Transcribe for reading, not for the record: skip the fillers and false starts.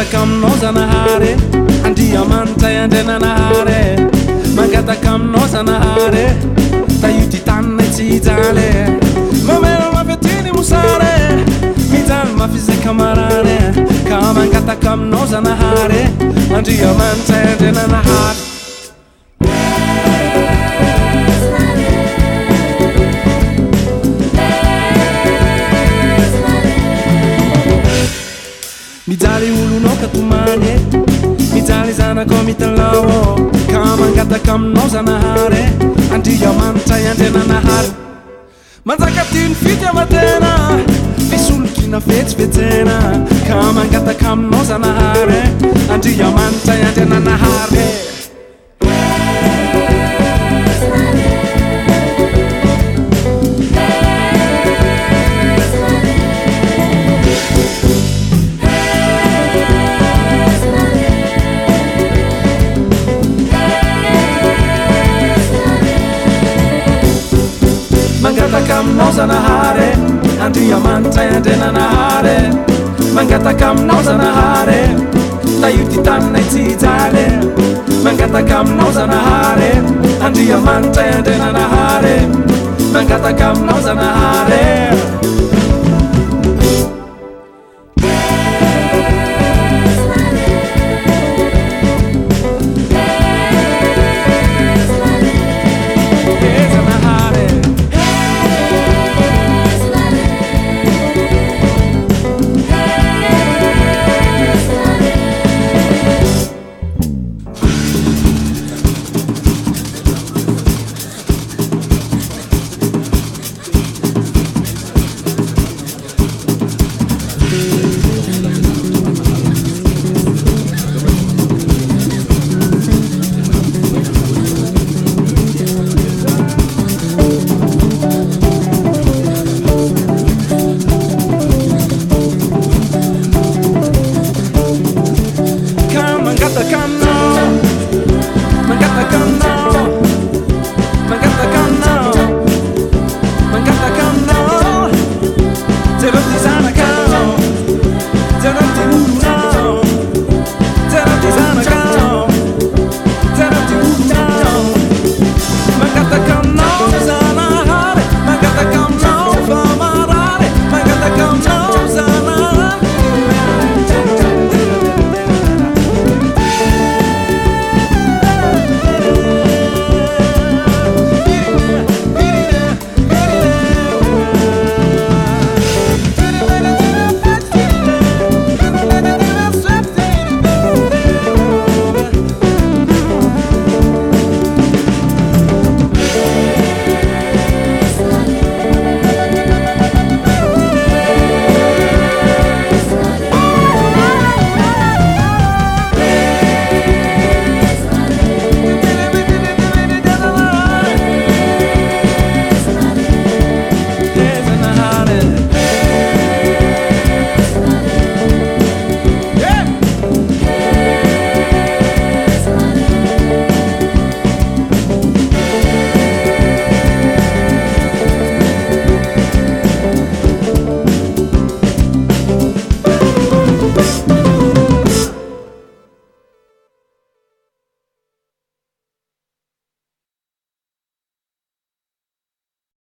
mangataka aminao zanahary andriamanitra iandrenanahary mangataka aminao zanahary da io ty tanina tsy hijaly mamela mafetiny mosary mijaly mafizaka marany ka mangataka aminao zanahary andriamanitra iandrenanahary mijaly olonao katomany mijaly zanakao mitalao ka mangataka aminao zanahary andriamanitra iandrenanahary manjaka tiny fitiavatena fisolokina fetsifetsena ka mangataka aminao zanahary andriamanitra iandrenanahary mangataka aminao zanahary andriamanitra iandrenanahary mangataka aminao zanahary da io ty tanina tsy hijaly mangataka aminao zanahary andriamanitra iandrenanahary mangataka aminao zanahary